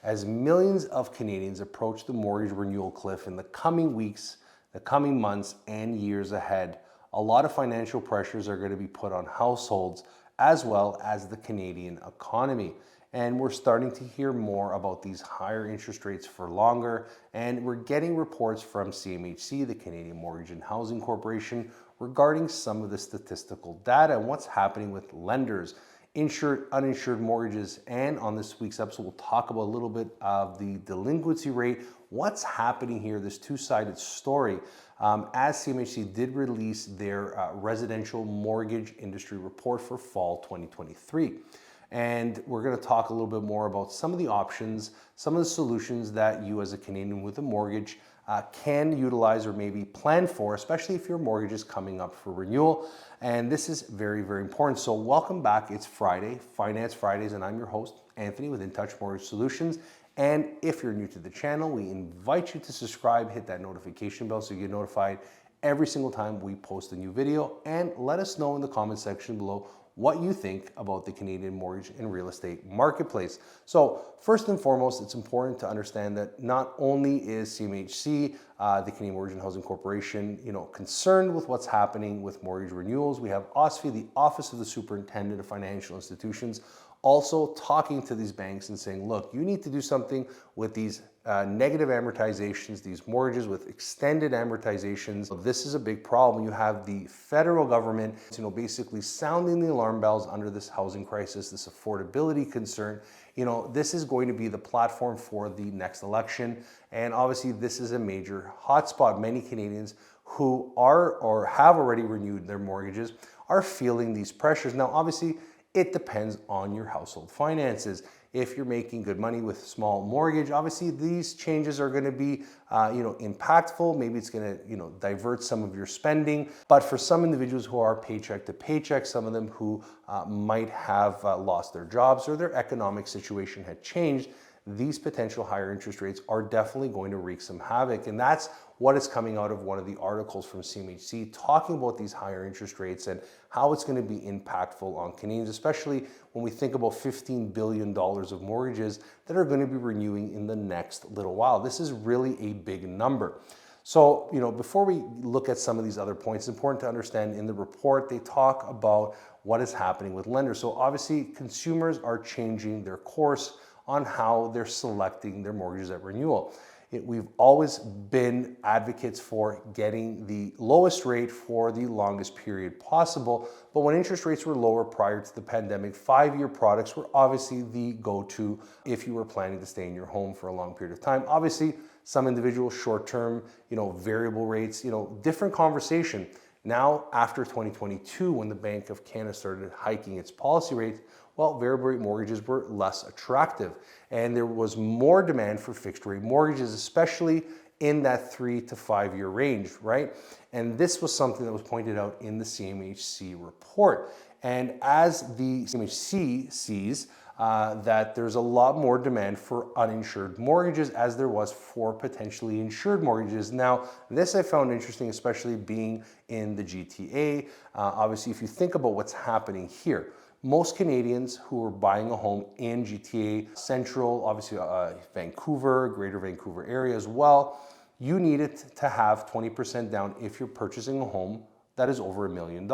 as millions of Canadians approach the mortgage renewal cliff in the coming weeks, the coming months, and years ahead. A lot of financial pressures are going to be put on households as well as the Canadian economy. And we're starting to hear more about these higher interest rates for longer. And we're getting reports from CMHC, the Canadian Mortgage and Housing Corporation, regarding some of the statistical data and what's happening with lenders, insured, uninsured mortgages. And on this week's episode, we'll talk about a little bit of the delinquency rate, what's happening here, this two-sided story, as CMHC did release their residential mortgage industry report for fall 2023. And we're going to talk a little bit more about some of the options, some of the solutions that you as a Canadian with a mortgage can utilize or maybe plan for, especially if your mortgage is coming up for renewal. And this is very, very important. So welcome back. It's Friday, Finance Fridays, and I'm your host, Anthony with InTouch Mortgage Solutions. And if you're new to the channel, we invite you to subscribe, hit that notification bell so you get notified every single time we post a new video, and let us know in the comment section below what you think about the Canadian mortgage and real estate marketplace. So first and foremost, it's important to understand that not only is CMHC, the Canadian Mortgage and Housing Corporation, concerned with what's happening with mortgage renewals. We have OSFI, the Office of the Superintendent of Financial Institutions, also talking to these banks and saying, look, you need to do something with these negative amortizations, these mortgages with extended amortizations. So this is a big problem. You have the federal government, basically sounding the alarm bells under this housing crisis, this affordability concern. This is going to be the platform for the next election. And obviously this is a major hotspot. Many Canadians who are or have already renewed their mortgages are feeling these pressures. Now, obviously, it depends on your household finances. If you're making good money with small mortgage, obviously these changes are going to be, impactful. Maybe it's going to, divert some of your spending. But for some individuals who are paycheck to paycheck, some of them who might have lost their jobs or their economic situation had changed, these potential higher interest rates are definitely going to wreak some havoc. And that's what is coming out of one of the articles from CMHC talking about these higher interest rates and how it's going to be impactful on Canadians, especially when we think about $15 billion of mortgages that are going to be renewing in the next little while. This is really a big number. So, before we look at some of these other points, it's important to understand in the report, they talk about what is happening with lenders. So obviously consumers are changing their course on how they're selecting their mortgages at renewal. We've always been advocates for getting the lowest rate for the longest period possible. But when interest rates were lower prior to the pandemic, 5-year products were obviously the go-to if you were planning to stay in your home for a long period of time. Obviously, some individuals, short-term, variable rates, different conversation. Now, after 2022, when the Bank of Canada started hiking its policy rates, well, variable rate mortgages were less attractive. And there was more demand for fixed rate mortgages, especially in that 3 to 5 year range, right? And this was something that was pointed out in the CMHC report. And as the CMHC sees that there's a lot more demand for uninsured mortgages as there was for potentially insured mortgages. Now, this I found interesting, especially being in the GTA. Obviously, if you think about what's happening here, most Canadians who are buying a home in GTA Central, obviously Vancouver, Greater Vancouver area as well, you need it to have 20% down if you're purchasing a home that is over $1 million.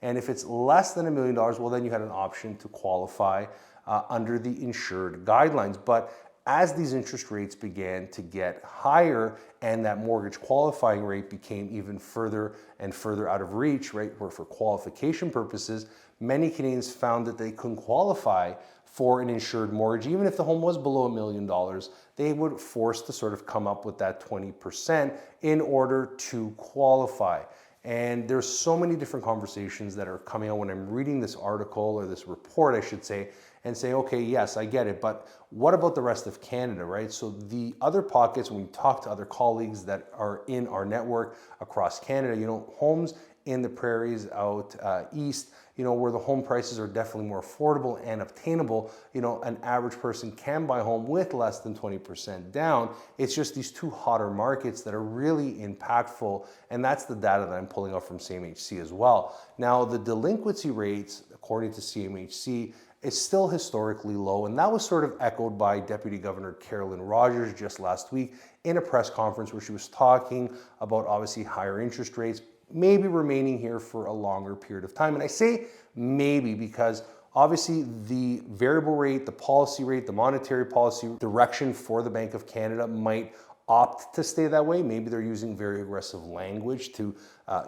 And if it's less than $1 million, well, then you had an option to qualify under the insured guidelines. But as these interest rates began to get higher and that mortgage qualifying rate became even further and further out of reach, right, where for qualification purposes, many Canadians found that they couldn't qualify for an insured mortgage. Even if the home was below $1 million, they were forced to sort of come up with that 20% in order to qualify. And there's so many different conversations that are coming out when I'm reading this article or this report, I should say, and say, okay, yes, I get it, but what about the rest of Canada, right? So the other pockets, when we talk to other colleagues that are in our network across Canada, homes in the prairies out east, where the home prices are definitely more affordable and obtainable, an average person can buy a home with less than 20% down. It's just these two hotter markets that are really impactful, and that's the data that I'm pulling up from CMHC as well. Now, the delinquency rates, according to CMHC, is still historically low. And that was sort of echoed by Deputy Governor Carolyn Rogers just last week in a press conference where she was talking about obviously higher interest rates, maybe remaining here for a longer period of time. And I say maybe because obviously the variable rate, the policy rate, the monetary policy direction for the Bank of Canada might opt to stay that way. Maybe they're using very aggressive language to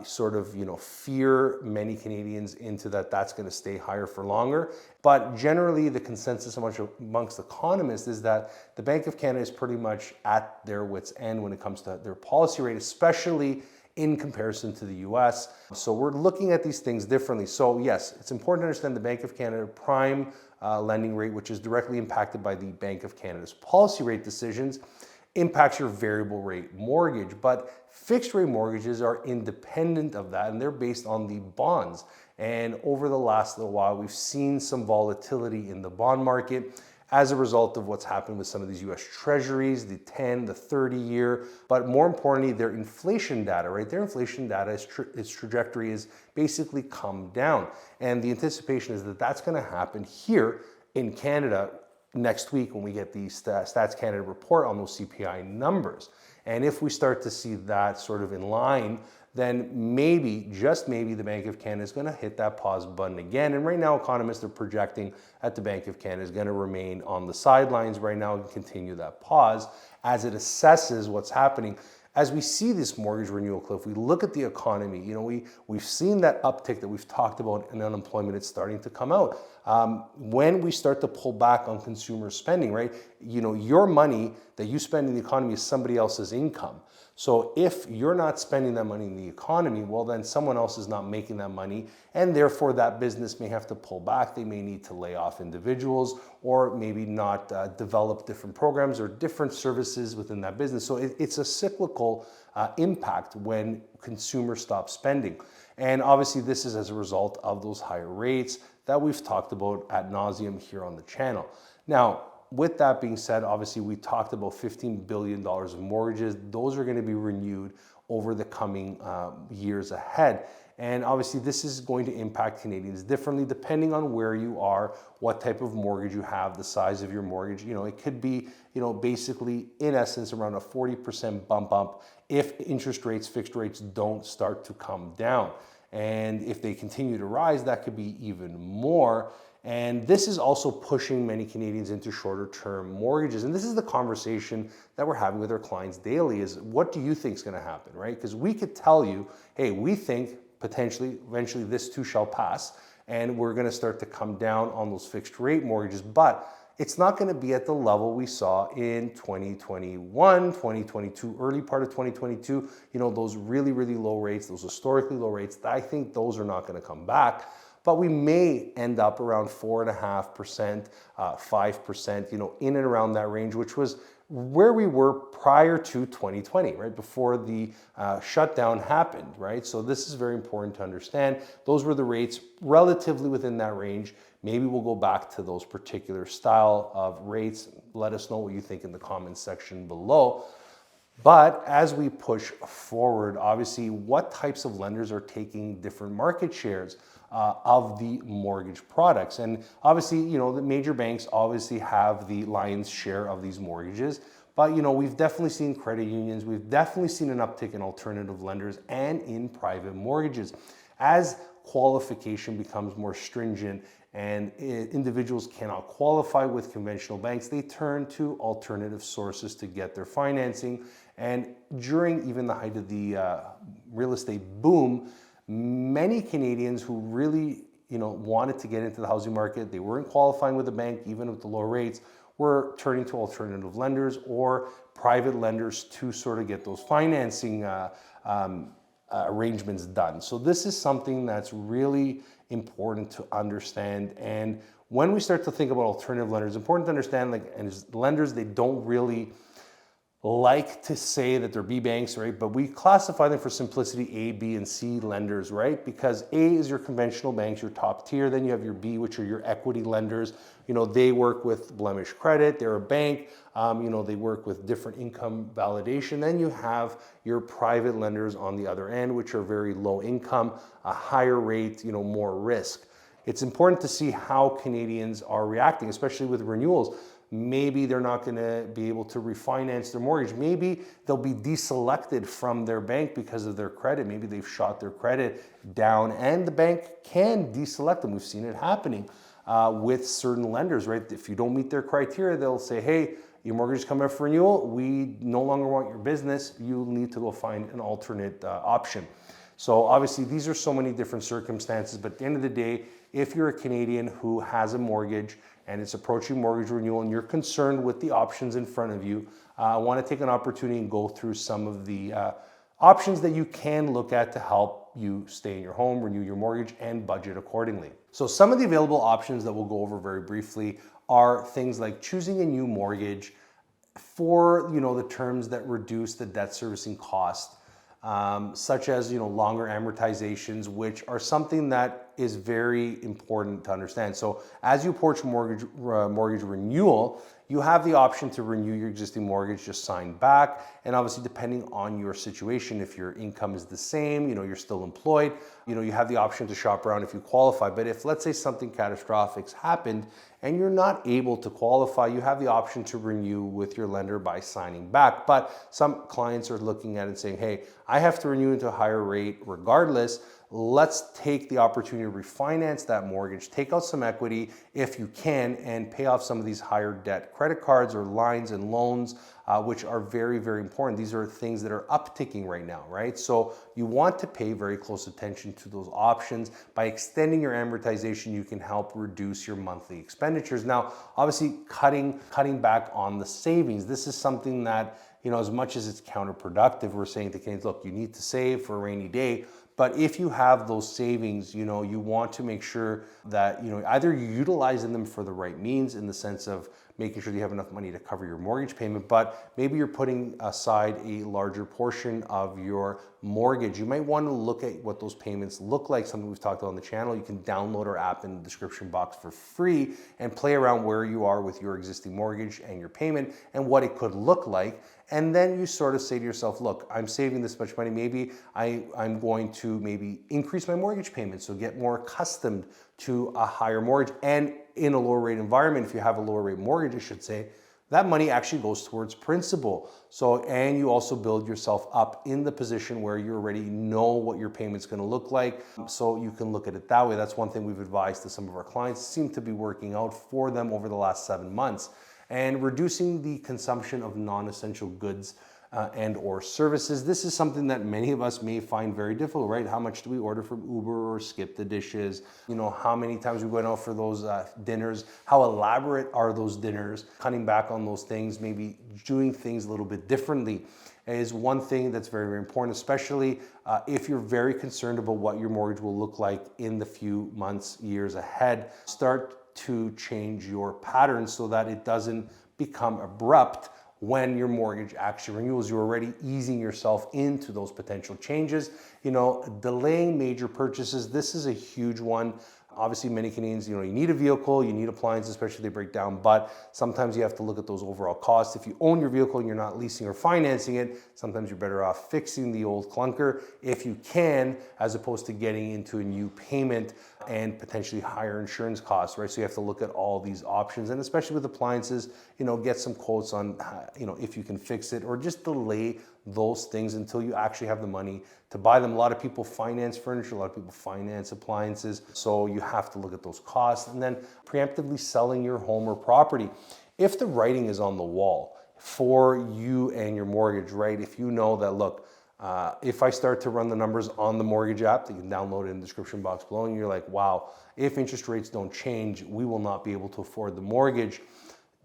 sort of, fear many Canadians into that's going to stay higher for longer. But generally, the consensus amongst economists is that the Bank of Canada is pretty much at their wits' end when it comes to their policy rate, especially in comparison to the US. So we're looking at these things differently. So yes, it's important to understand the Bank of Canada prime lending rate, which is directly impacted by the Bank of Canada's policy rate decisions, impacts your variable rate mortgage, but fixed rate mortgages are independent of that and they're based on the bonds. And over the last little while, we've seen some volatility in the bond market as a result of what's happened with some of these US treasuries, the 10, the 30 year, but more importantly, their inflation data, right? Their inflation data, its trajectory is basically come down. And the anticipation is that that's gonna happen here in Canada next week when we get the Stats Canada report on those CPI numbers. And if we start to see that sort of in line, then maybe, just maybe, the Bank of Canada is going to hit that pause button again. And right now, economists are projecting that the Bank of Canada is going to remain on the sidelines right now and continue that pause as it assesses what's happening. As we see this mortgage renewal cliff, we look at the economy, we've seen that uptick that we've talked about in unemployment, it's starting to come out. When we start to pull back on consumer spending, right? Your money that you spend in the economy is somebody else's income. So if you're not spending that money in the economy, well, then someone else is not making that money, and therefore that business may have to pull back. They may need to lay off individuals or maybe not develop different programs or different services within that business. So it's a cyclical impact when consumers stop spending. And obviously this is as a result of those higher rates that we've talked about ad nauseum here on the channel. Now, with that being said, obviously we talked about $15 billion of mortgages. Those are going to be renewed over the coming years ahead. And obviously this is going to impact Canadians differently depending on where you are, what type of mortgage you have, the size of your mortgage. It could be, basically in essence around a 40% bump up if interest rates, fixed rates don't start to come down. And if they continue to rise, that could be even more. And this is also pushing many Canadians into shorter term mortgages. And this is the conversation that we're having with our clients daily is what do you think is going to happen, right? Because we could tell you, hey, we think potentially, eventually this too shall pass and we're going to start to come down on those fixed rate mortgages, but it's not going to be at the level we saw in 2021, 2022, early part of 2022, those really, really low rates, those historically low rates, I think those are not going to come back. But we may end up around 4.5%, 5%, in and around that range, which was where we were prior to 2020, right? Before the shutdown happened, right? So this is very important to understand. Those were the rates relatively within that range. Maybe we'll go back to those particular style of rates. Let us know what you think in the comments section below. But as we push forward, obviously, what types of lenders are taking different market shares of the mortgage products? And obviously, the major banks obviously have the lion's share of these mortgages. But, we've definitely seen credit unions. We've definitely seen an uptick in alternative lenders and in private mortgages. As qualification becomes more stringent and individuals cannot qualify with conventional banks, they turn to alternative sources to get their financing. And during even the height of the real estate boom, many Canadians who really, wanted to get into the housing market, they weren't qualifying with a bank, even with the low rates, were turning to alternative lenders or private lenders to sort of get those financing arrangements done. So this is something that's really important to understand. And when we start to think about alternative lenders, it's important to understand, and lenders, they don't really like to say that they're B banks, right? But we classify them for simplicity, A, B, and C lenders, right? Because A is your conventional banks, your top tier. Then you have your B, which are your equity lenders. They work with blemish credit. They're a bank. They work with different income validation. Then you have your private lenders on the other end, which are very low income, a higher rate, more risk. it's important to see how Canadians are reacting, especially with renewals. Maybe they're not going to be able to refinance their mortgage. Maybe they'll be deselected from their bank because of their credit. Maybe they've shot their credit down and the bank can deselect them. We've seen it happening with certain lenders, right? If you don't meet their criteria, they'll say, hey, your mortgage is coming up for renewal. We no longer want your business. You need to go find an alternate option. So obviously these are so many different circumstances, but at the end of the day, if you're a Canadian who has a mortgage and it's approaching mortgage renewal and you're concerned with the options in front of you, I want to take an opportunity and go through some of the options that you can look at to help you stay in your home, renew your mortgage, and budget accordingly. So some of the available options that we'll go over very briefly are things like choosing a new mortgage for the terms that reduce the debt servicing cost. Such as longer amortizations, which are something that is very important to understand. So as you approach mortgage renewal, you have the option to renew your existing mortgage, just sign back, and obviously depending on your situation, if your income is the same, you're still employed, you have the option to shop around if you qualify. But if, let's say, something catastrophic happened and you're not able to qualify, you have the option to renew with your lender by signing back. But some clients are looking at it and saying, hey, I have to renew into a higher rate regardless. Let's take the opportunity to refinance that mortgage, take out some equity if you can, and pay off some of these higher debt credit cards or lines and loans, which are very, very important. These are things that are upticking right now, right? So you want to pay very close attention to those options. By extending your amortization, you can help reduce your monthly expenditures. Now, obviously, cutting back on the savings. This is something that, as much as it's counterproductive, we're saying to Canadians, look, you need to save for a rainy day. But if you have those savings, you want to make sure that, either you're utilizing them for the right means in the sense of making sure you have enough money to cover your mortgage payment, but maybe you're putting aside a larger portion of your mortgage. You might want to look at what those payments look like, something we've talked about on the channel. You can download our app in the description box for free and play around where you are with your existing mortgage and your payment and what it could look like. And then you sort of say to yourself, look, I'm saving this much money. Maybe I'm going to maybe increase my mortgage payment, so get more accustomed to a higher mortgage. And in a lower rate environment, if you have a lower rate mortgage, I should say, that money actually goes towards principal. So, and you also build yourself up in the position where you already know what your payment's gonna look like. So you can look at it that way. That's one thing we've advised to some of our clients. It seemed to be working out for them over the last 7 months. And reducing the consumption of non-essential goods and or services. This is something that many of us may find very difficult, right? How much do we order from Uber or skip the dishes? How many times we went out for those dinners? How elaborate are those dinners? Cutting back on those things, maybe doing things a little bit differently is one thing that's very, very important, especially if you're very concerned about what your mortgage will look like in the few months, years ahead. Start to change your pattern so that it doesn't become abrupt when your mortgage actually renews. You're already easing yourself into those potential changes. Delaying major purchases, this is a huge one. Obviously, many Canadians, you need a vehicle, you need appliances, especially if they break down, but sometimes you have to look at those overall costs. If you own your vehicle and you're not leasing or financing it, sometimes you're better off fixing the old clunker if you can, as opposed to getting into a new payment and potentially higher insurance costs, right? So you have to look at all these options, and especially with appliances, get some quotes on, if you can fix it, or just delay those things until you actually have the money to buy them. A lot of people finance furniture, a lot of people finance appliances, so you have to look at those costs. And then preemptively selling your home or property. If the writing is on the wall for you and your mortgage, right? If you know that, look, if I start to run the numbers on the mortgage app, that you can download it in the description box below, and you're like, wow, if interest rates don't change, we will not be able to afford the mortgage.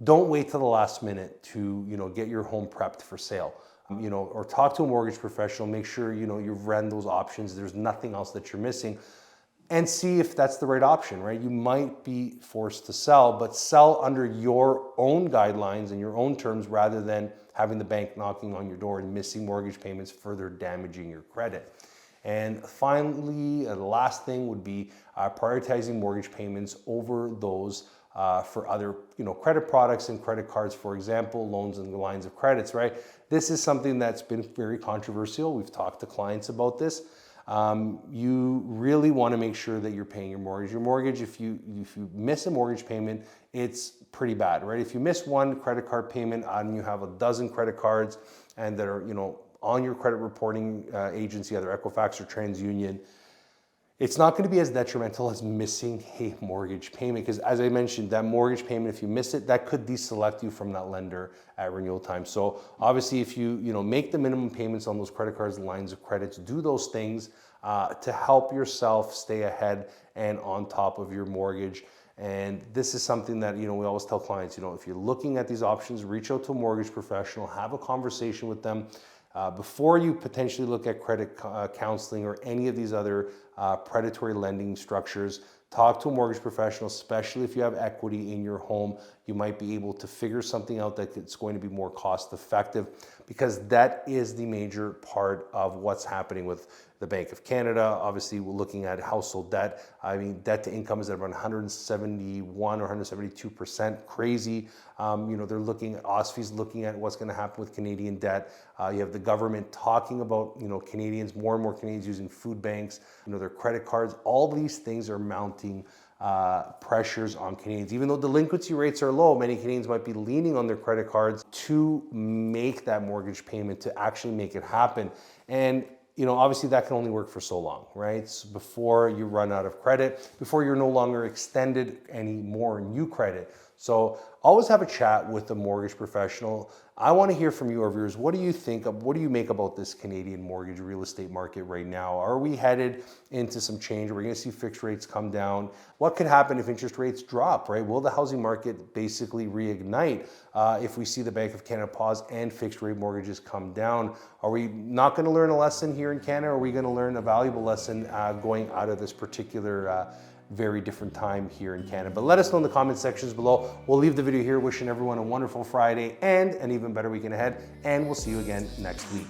Don't wait till the last minute to, get your home prepped for sale. Or talk to a mortgage professional, make sure, you've read those options, there's nothing else that you're missing, and see if that's the right option, right? You might be forced to sell, but sell under your own guidelines and your own terms rather than having the bank knocking on your door and missing mortgage payments, further damaging your credit. And finally, the last thing would be prioritizing mortgage payments over those for other, credit products and credit cards, for example, loans and lines of credits, right? This is something that's been very controversial. We've talked to clients about this. you really want to make sure that you're paying your mortgage. Your mortgage, if you miss a mortgage payment, it's pretty bad, right? If you miss one credit card payment and you have a dozen credit cards and that are, on your credit reporting agency, either Equifax or TransUnion, it's not going to be as detrimental as missing a mortgage payment, because as I mentioned, that mortgage payment, if you miss it, that could deselect you from that lender at renewal time. So obviously, if you make the minimum payments on those credit cards and lines of credits, do those things to help yourself stay ahead and on top of your mortgage. And this is something that, we always tell clients, if you're looking at these options, reach out to a mortgage professional, have a conversation with them. Before you potentially look at credit counseling or any of these other predatory lending structures, talk to a mortgage professional, especially if you have equity in your home. You might be able to figure something out that it's going to be more cost effective, because that is the major part of what's happening with the Bank of Canada. Obviously, we're looking at household debt. Debt to income is at around 171 or 172%. Crazy. They're looking at OSFI's looking at what's going to happen with Canadian debt. You have the government talking about, Canadians, more and more Canadians using food banks, their credit cards. All these things are mounting pressures on Canadians. Even though delinquency rates are low, many Canadians might be leaning on their credit cards to make that mortgage payment, to actually make it happen. And obviously that can only work for so long, right? So before you run out of credit, before you're no longer extended any more new credit. So always have a chat with a mortgage professional. I want to hear from you, our viewers. What do you think of, what do you make about this Canadian mortgage real estate market right now? Are we headed into some change? Are we going to see fixed rates come down? What could happen if interest rates drop, right? Will the housing market basically reignite if we see the Bank of Canada pause and fixed rate mortgages come down? Are we not going to learn a lesson here in Canada? Or are we going to learn a valuable lesson going out of this particular very different time here in Canada? But let us know in the comment sections below. We'll leave the video here, wishing everyone a wonderful Friday and an even better weekend ahead, and we'll see you again next week.